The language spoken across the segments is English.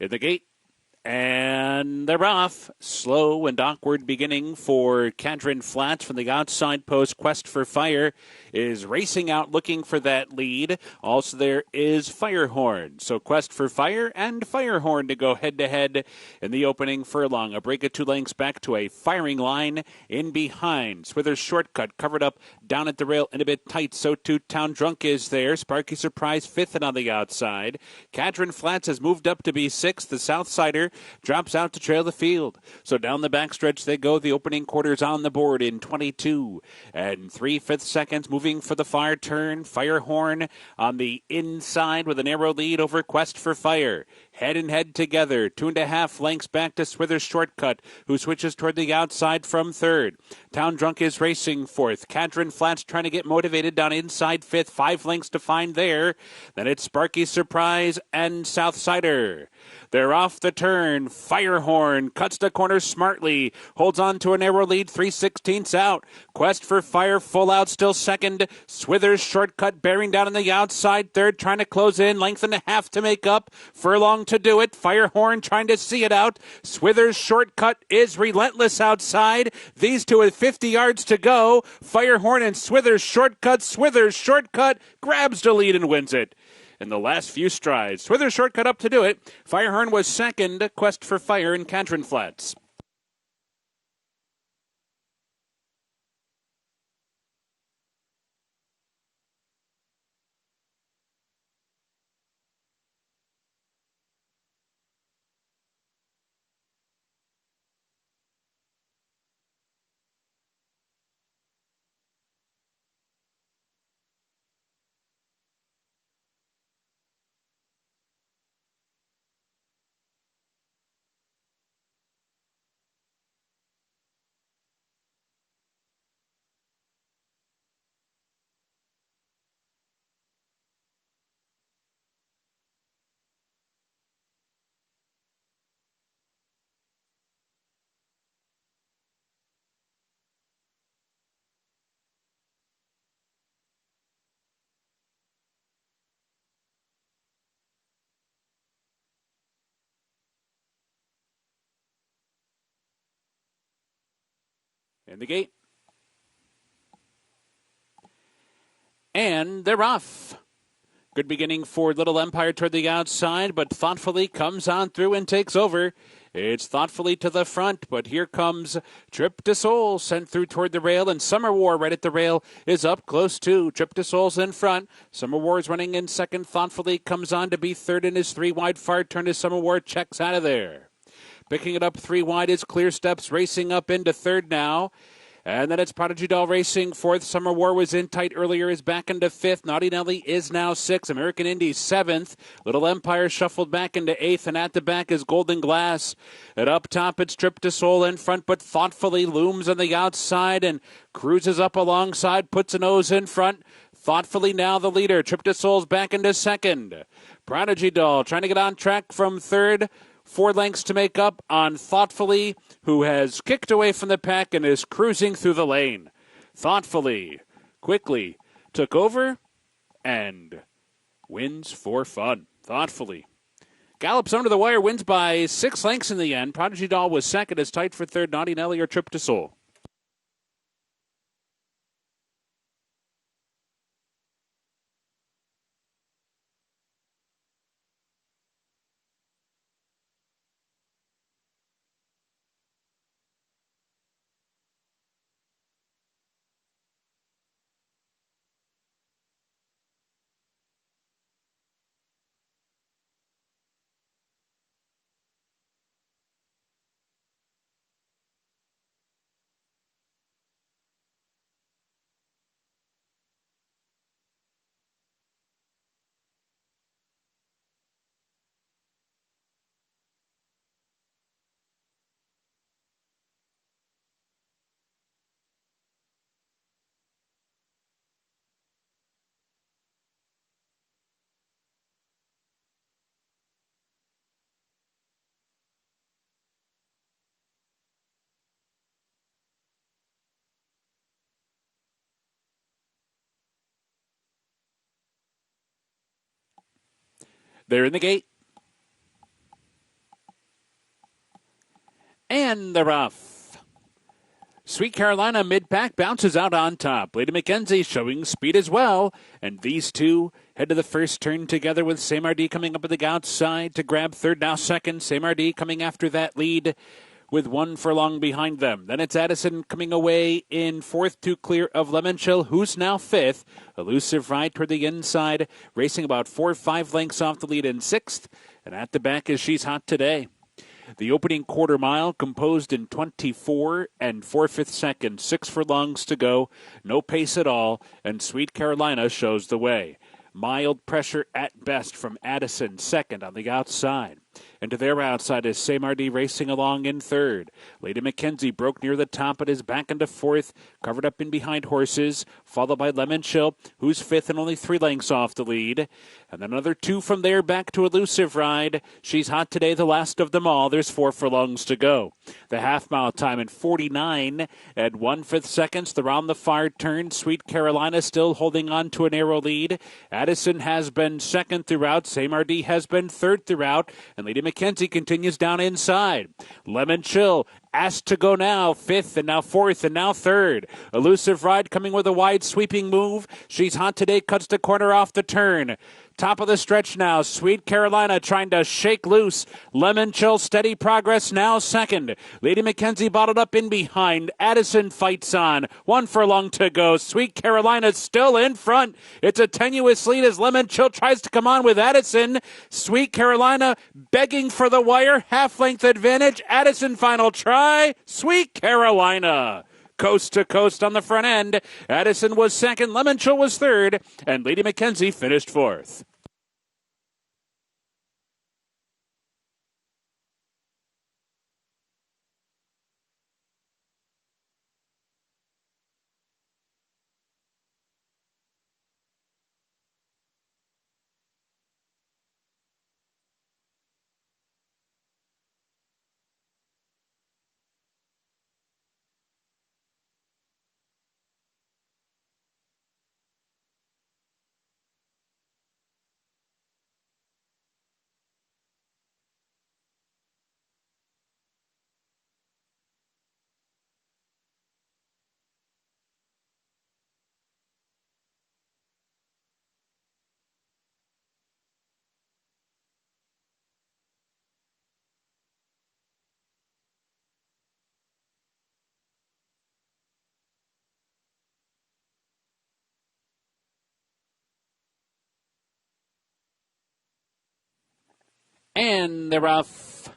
In the gate. And they're off. Slow and awkward beginning for Cadron Flats from the outside post. Quest for Fire is racing out looking for that lead. Also there is Firehorn. So Quest for Fire and Firehorn to go head-to-head in the opening furlong. A break of 2 lengths back to a firing line in behind. Swither's Shortcut covered up down at the rail and a bit tight. So too Town Drunk is there. Sparky Surprise 5th and on the outside. Cadron Flats has moved up to be 6th. The Southsider drops out to trail the field. So down the backstretch they go. The opening quarters on the board in 22 and 3/5 seconds. Moving for the far turn. Firehorn on the inside with a narrow lead over Quest for Fire. Head and head together. 2.5 lengths back to Swither's Shortcut, who switches toward the outside from third. Town Drunk is racing fourth. Cadron Flats trying to get motivated down inside 5th. 5 lengths to find there. Then it's Sparky Surprise and Southsider. They're off the turn. Firehorn cuts the corner smartly. Holds on to a narrow lead. 3/16 out. Quest for Fire full out still second. Swither's Shortcut bearing down on the outside third. Trying to close in. 1.5 to make up. Furlong to do it. Firehorn trying to see it out. Swither's Shortcut is relentless outside. These two with 50 yards to go. Firehorn and Swither's Shortcut. Swither's Shortcut grabs the lead and wins it in the last few strides. Swither's Shortcut up to do it. Firehorn was second. Quest for Fire in Cadron Flats. In the gate. And they're off. Good beginning for Little Empire toward the outside, but thoughtfully comes on through and takes over. It's thoughtfully to the front, but here comes Trip to Soul, sent through toward the rail, and Summer War right at the rail is up close too. Trip to Soul's in front. Summer War is running in second. Thoughtfully comes on to be third in his 3 wide far turn as Summer War checks out of there. Picking it up 3 wide is Clear Steps, racing up into third now. And then it's Prodigy Doll racing fourth. Summer War was in tight earlier, is back into fifth. Naughty Nelly is now sixth. American Indy seventh. Little Empire shuffled back into eighth, and at the back is Golden Glass. And up top it's Trip to Soul in front, but thoughtfully looms on the outside and cruises up alongside, puts a nose in front. Thoughtfully now the leader. Trip to Soul's back into second. Prodigy Doll trying to get on track from third. 4 lengths to make up on Thoughtfully, who has kicked away from the pack and is cruising through the lane. Thoughtfully, quickly, took over and wins for fun. Thoughtfully. Gallops under the wire, wins by 6 lengths in the end. Prodigy Doll was second, as tight for third. Naughty Nelly or Trip to Soul. They're in the gate. And they're off. Sweet Carolina mid-pack bounces out on top. Lady McKenzie showing speed as well. And these two head to the first turn together with Samardi coming up at the outside to grab third, now second. Samardi coming after that lead with 1 furlong behind them. Then it's Addison coming away in fourth to clear of Lemonchill, who's now fifth. Elusive Ride toward the inside, racing about 4 or 5 lengths off the lead in sixth. And at the back is She's Hot Today. The opening quarter mile composed in 24 and 4/5 seconds, 6 furlongs to go, no pace at all, and Sweet Carolina shows the way. Mild pressure at best from Addison, second on the outside. And to their outside is Samardi racing along in third. Lady McKenzie broke near the top but is back into fourth, covered up in behind horses, followed by Lemonchill, who's fifth and only 3 lengths off the lead. And another 2 from there back to Elusive Ride. She's Hot Today, the last of them all. There's 4 furlongs to go. The half-mile time in 49 and 1/5 seconds. The round the far turn. Sweet Carolina still holding on to a narrow lead. Addison has been second throughout. Samardi has been third throughout. And Lady McKenzie continues down inside. Lemonchill asked to go now, fifth and now fourth and now third. Elusive Ride coming with a wide sweeping move. She's Hot Today cuts the corner off the turn. Top of the stretch now. Sweet Carolina trying to shake loose. Lemonchill steady progress now second. Lady McKenzie bottled up in behind. Addison fights on. 1 furlong to go. Sweet Carolina still in front. It's a tenuous lead as Lemonchill tries to come on with Addison. Sweet Carolina begging for the wire. Half-length advantage. Addison final try. Sweet Carolina coast to coast on the front end. Addison was second. Lemonchill was third. And Lady McKenzie finished fourth. And they're off.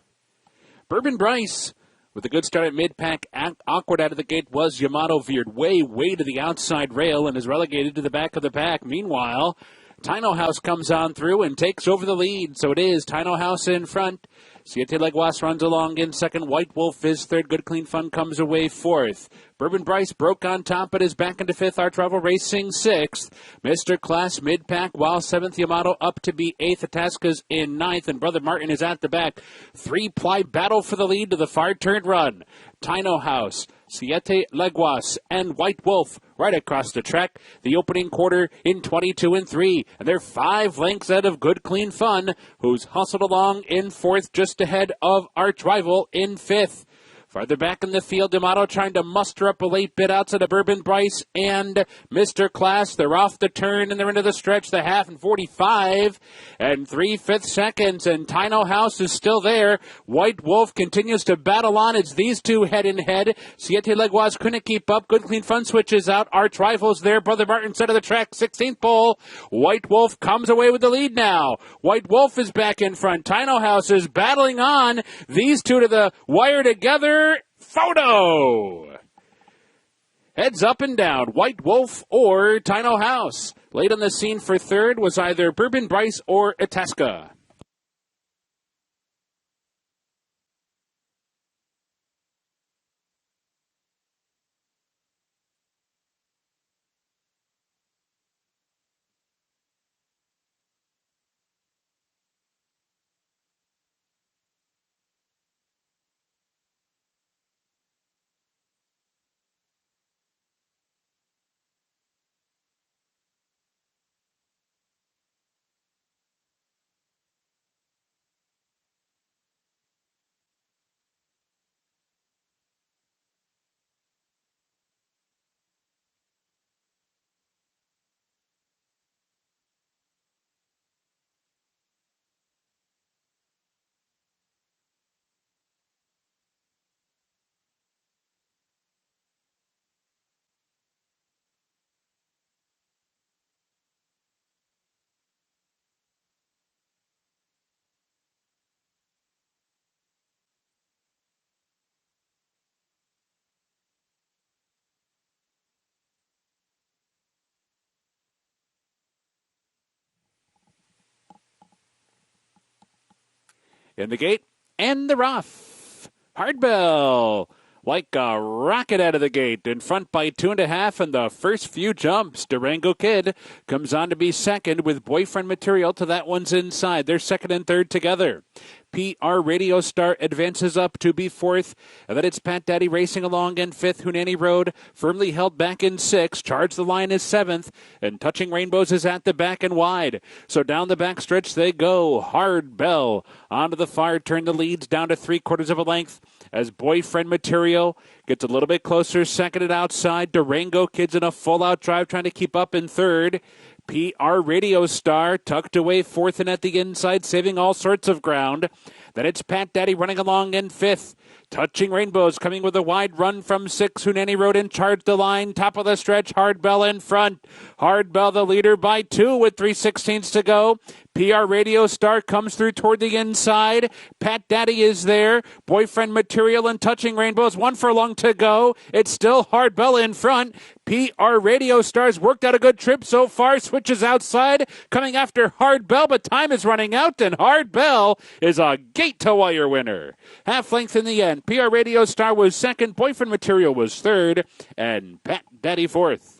Bourbon Bryce with a good start at mid-pack. Awkward out of the gate was Yamato, veered way to the outside rail and is relegated to the back of the pack. Meanwhile, Tyno House comes on through and takes over the lead. So it is Tyno House in front. Siete Leguas runs along in second. White Wolf is third. Good Clean Fun comes away fourth. Bourbon Bryce broke on top but is back into fifth. Arch Rival Racing sixth. Mr. Class mid-pack while seventh. Yamato up to be eighth. Itasca's in ninth and Brother Martin is at the back. 3-ply battle for the lead to the far turn run. Tyno House, Siete Leguas, and White Wolf right across the track. The opening quarter in 22 and 3. And they're 5 lengths out of Good Clean Fun, who's hustled along in fourth just ahead of Arch Rival in fifth. Farther back in the field, D'Amato trying to muster up a late bit outside of Bourbon Bryce and Mr. Class. They're off the turn and they're into the stretch, the half in 45 and 3/5 seconds. And Tyno House is still there. White Wolf continues to battle on. It's these two head in head. Siete Leguas couldn't keep up. Good Clean Fun switches out. Arch Rivals there. Brother Martin center of the track, 16th pole. White Wolf comes away with the lead now. White Wolf is back in front. Tyno House is battling on. These two to the wire together. Photo! Heads up and down, White Wolf or Tyno House. Late on the scene for third was either Bourbon Bryce or Itasca. In the gate and the rough. Hardbell, like a rocket out of the gate, in front by 2.5 in the first few jumps. Durango Kid comes on to be second with Boyfriend Material to that one's inside. They're second and third together. PR Radio Star advances up to be fourth, and then it's Pat Daddy racing along in fifth. Hunani Road firmly held back in sixth. Charge the Line is seventh, and Touching Rainbows is at the back and wide. So down the back stretch they go. Hard Bell onto the far turn. The leads down to 3/4 of a length as Boyfriend Material gets a little bit closer, second and outside. Durango Kid's in a full-out drive trying to keep up in third. PR Radio Star tucked away fourth and at the inside, saving all sorts of ground. Then it's Pat Daddy running along in fifth. Touching Rainbows coming with a wide run from six. Hunani Road in Charge the Line. Top of the stretch, Hard Bell in front. Hard Bell the leader by 2 with 3/16 to go. PR Radio Star comes through toward the inside. Pat Daddy is there. Boyfriend Material and Touching Rainbows. 1 furlong to go. It's still Hard Bell in front. PR Radio Star's worked out a good trip so far. Switches outside. Coming after Hard Bell, but time is running out, and Hard Bell is a gate-to-wire winner. Half length in the end. PR Radio Star was second. Boyfriend Material was third. And Pat Daddy fourth.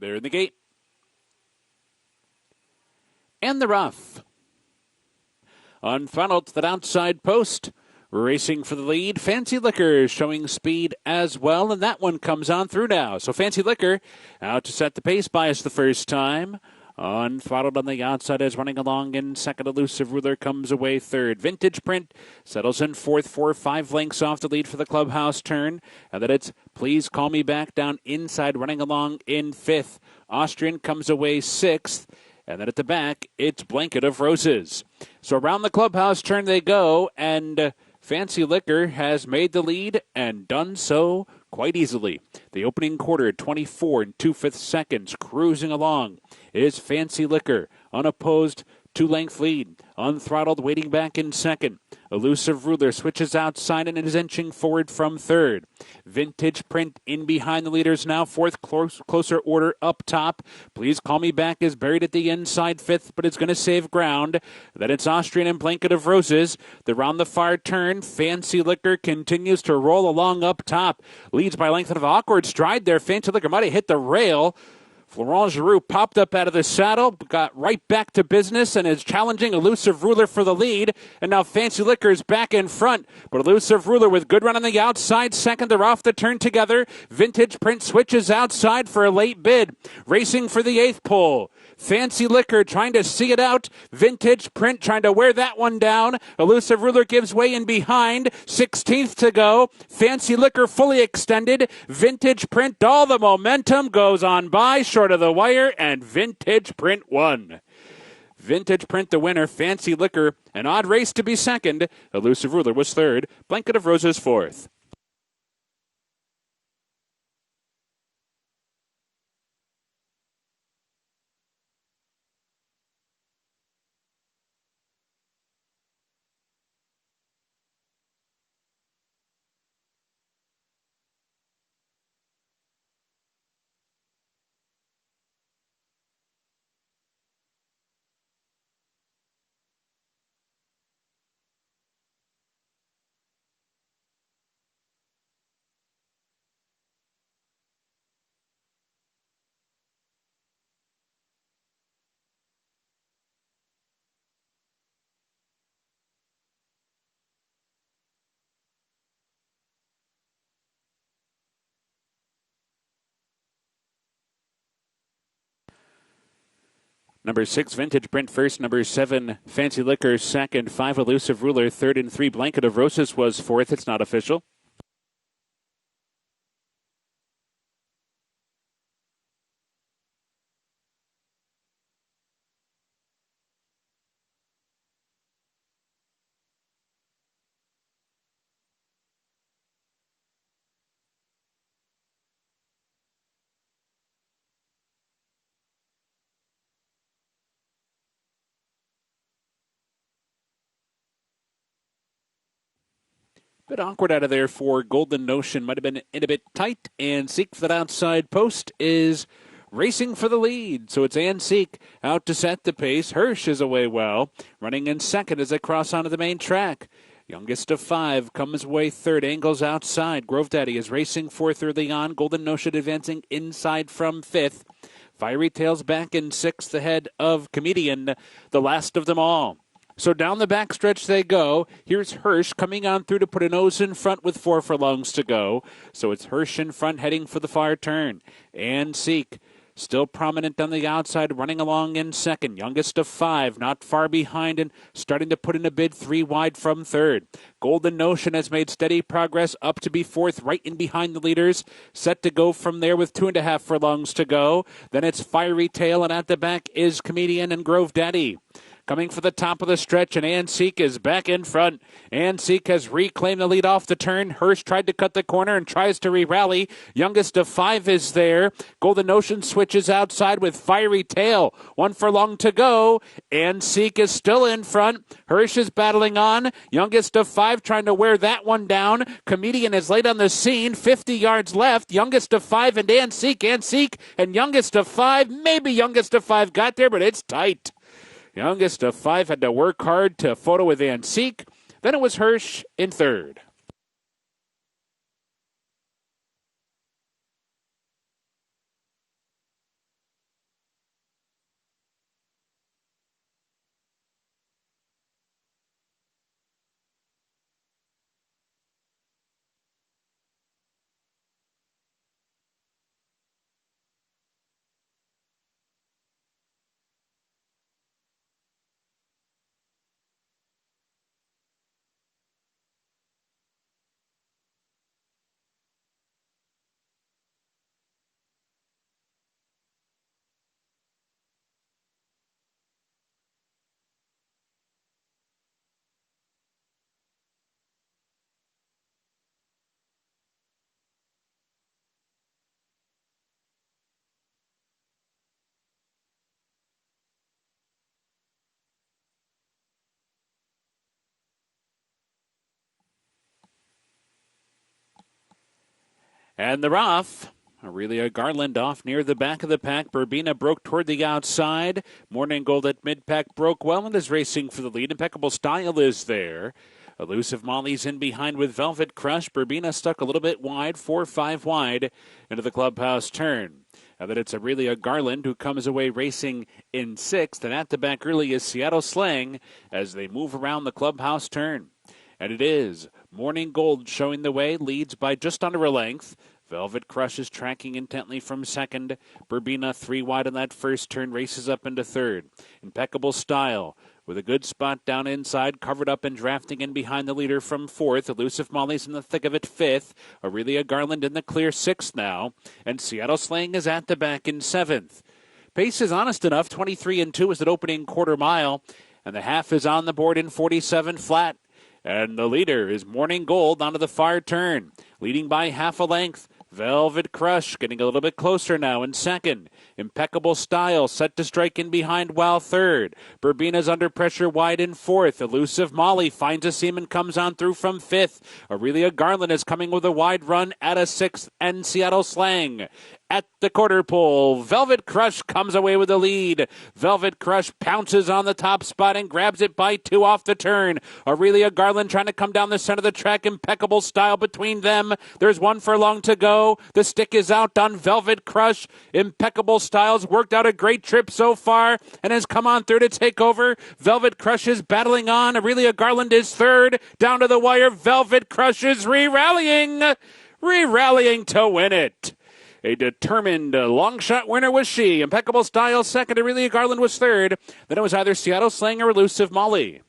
They're in the gate. And the rough. Unfunneled to that outside post. Racing for the lead. Fancy Liquor showing speed as well. And that one comes on through now. So Fancy Liquor out to set the pace by us the first time. Unfunneled on the outside is running along in second. Elusive Ruler comes away third. Vintage Print settles in fourth, 5 lengths off the lead for the clubhouse turn. And then it's Please Call Me Back down inside, running along in fifth. Austrian comes away sixth. And then at the back, it's Blanket of Roses. So around the clubhouse turn they go, and Fancy Liquor has made the lead and done so quite easily. The opening quarter, 24 2/5 seconds, cruising along is Fancy Liquor, unopposed 2-length lead. Unthrottled, waiting back in second. Elusive Ruler switches outside and is inching forward from third. Vintage Print in behind the leaders now. Fourth, closer order up top. Please Call Me Back is buried at the inside fifth, but it's going to save ground. Then it's Austrian and Blanket of Roses. They're round the far turn. Fancy Liquor continues to roll along up top. Leads by length of awkward stride there. Fancy Liquor might have hit the rail. Florent Giroux popped up out of the saddle, got right back to business, and is challenging Elusive Ruler for the lead. And now Fancy Liquor is back in front, but Elusive Ruler with good run on the outside. Second, they're off the turn together. Vintage Print switches outside for a late bid. Racing for the 8th pole. Fancy Liquor trying to see it out. Vintage Print trying to wear that one down. Elusive Ruler gives way in behind. 16th to go. Fancy Liquor fully extended. Vintage Print, all the momentum goes on by, short of the wire, and Vintage Print won. Vintage Print the winner. Fancy Liquor, an odd race to be second. Elusive Ruler was third. Blanket of Roses fourth. Number 6, Vintage Print first. Number 7, Fancy Liquor second. 5, Elusive Ruler third. And 3, Blanket of Roses was fourth. It's not official. Bit awkward out of there for Golden Notion. Might have been in a bit tight. And Seek for that outside post is racing for the lead. So it's Seek out to set the pace. Hirsch is away well. Running in second as they cross onto the main track. Youngest of 5 comes away third. Angles outside. Grove Daddy is racing fourth early on. Golden Notion advancing inside from fifth. Fiery Tails back in sixth ahead of Comedian, the last of them all. So down the backstretch they go. Here's Hirsch coming on through to put a nose in front with 4 furlongs to go. So it's Hirsch in front heading for the far turn. And Seek still prominent on the outside, running along in second. Youngest of 5, not far behind and starting to put in a bid 3 wide from third. Golden Notion has made steady progress up to be fourth, right in behind the leaders. Set to go from there with 2.5 furlongs to go. Then it's Fiery Tail, and at the back is Comedian and Grove Daddy. Coming for the top of the stretch, and Seek is back in front. Seek has reclaimed the lead off the turn. Hirsch tried to cut the corner and tries to re-rally. Youngest of 5 is there. Golden Ocean switches outside with Fiery Tail. 1 furlong to go. Seek is still in front. Hirsch is battling on. Youngest of 5 trying to wear that one down. Comedian is late on the scene. 50 yards left. Youngest of 5 and Seek, and Youngest of 5. Maybe Youngest of 5 got there, but it's tight. Youngest of 5 had to work hard to photo with Seek. Then it was Hirsch in third. And they're off. Aurelia Garland off near the back of the pack. Verbena broke toward the outside. Morning Gold at mid-pack broke well and is racing for the lead. Impeccable Style is there. Elusive Molly's in behind with Velvet Crush. Verbena stuck a little bit wide, 4-5 wide into the clubhouse turn. Now that it's Aurelia Garland who comes away racing in sixth. And at the back early is Seattle Slang as they move around the clubhouse turn. And it is Morning Gold showing the way, leads by just under a length. Velvet Crush is tracking intently from second. Verbena 3 wide on that first turn, races up into third. Impeccable Style with a good spot down inside, covered up and drafting in behind the leader from fourth. Elusive Molly's in the thick of it fifth. Aurelia Garland in the clear sixth now. And Seattle Slang is at the back in seventh. Pace is honest enough. 23-2 is an opening quarter mile. And the half is on the board in 47 flat. And the leader is Morning Gold onto the far turn, leading by half a length. Velvet Crush getting a little bit closer now in second. Impeccable Style set to strike in behind while third. Verbena's under pressure wide in fourth. Elusive Molly finds a seam and comes on through from fifth. Aurelia Garland is coming with a wide run at a sixth, and Seattle Slang at the quarter pole. Velvet Crush comes away with the lead. Velvet Crush pounces on the top spot and grabs it by 2 off the turn. Aurelia Garland trying to come down the center of the track. Impeccable Style between them. There's 1 furlong to go. The stick is out on Velvet Crush. Impeccable Style's worked out a great trip so far and has come on through to take over. Velvet Crush is battling on. Aurelia Garland is third. Down to the wire. Velvet Crush is re-rallying to win it. A determined long shot winner was she. Impeccable Style second. Aurelia Garland was third. Then it was either Seattle Slang or Elusive Molly.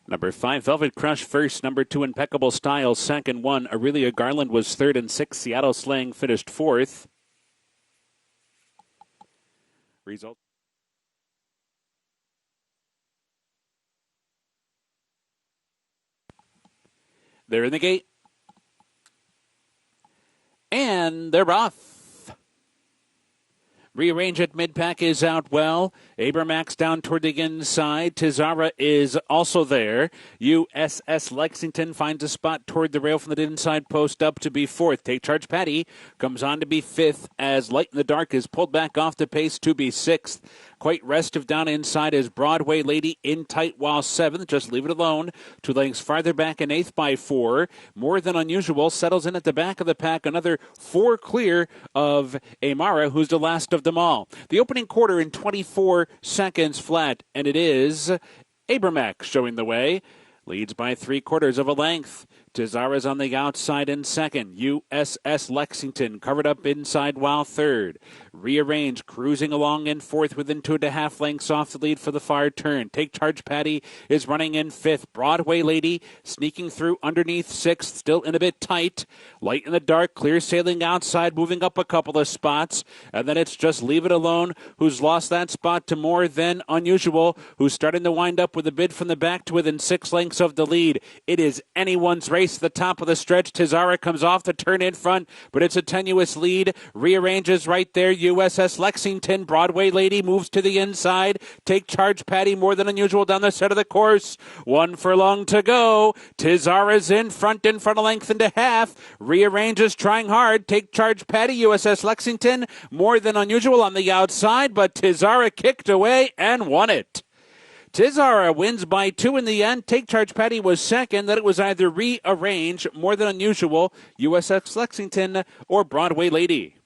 Number 5, Velvet Crush first. Number 2, Impeccable Style second. 1, Aurelia Garland was third. And 6, Seattle Slang finished fourth. Result. They're in the gate. And they're off. Rearrange at mid-pack is out well. Abramax down toward the inside. Tizara is also there. USS Lexington finds a spot toward the rail from the inside post up to be fourth. Take Charge Patty comes on to be fifth as Light in the Dark is pulled back off the pace to be sixth. Quite restive down inside is Broadway Lady in tight while seventh. Just leave it alone. 2 lengths farther back in eighth by 4. More Than Unusual settles in at the back of the pack. Another 4 clear of Amara, who's the last of them all. The opening quarter in 24 seconds flat, and it is Abramax showing the way. Leads by 3/4 of a length. Tizara's on the outside in second. USS Lexington covered up inside while third. Rearrange cruising along in fourth within 2.5 lengths off the lead for the far turn. Take Charge Patty is running in fifth. Broadway Lady sneaking through underneath sixth, still in a bit tight. Light in the Dark, clear sailing outside, moving up a couple of spots. And then it's just Leave It Alone, who's lost that spot to More Than Unusual, who's starting to wind up with a bid from the back to within 6 lengths of the lead. It is anyone's race. The top of the stretch. Tizara comes off the turn in front, but it's a tenuous lead. Rearranges right there. USS Lexington. Broadway Lady moves to the inside. Take Charge Patty More Than Unusual down the center of the course. 1 furlong to go. Tizara's in front a length and a half. Rearranges trying hard. Take Charge Patty. USS Lexington. More Than Unusual on the outside, but Tizara kicked away and won it. Tizara wins by 2 in the end. Take Charge Patty was second. Then it was either Rearrange, More Than Unusual, USS Lexington, or Broadway Lady.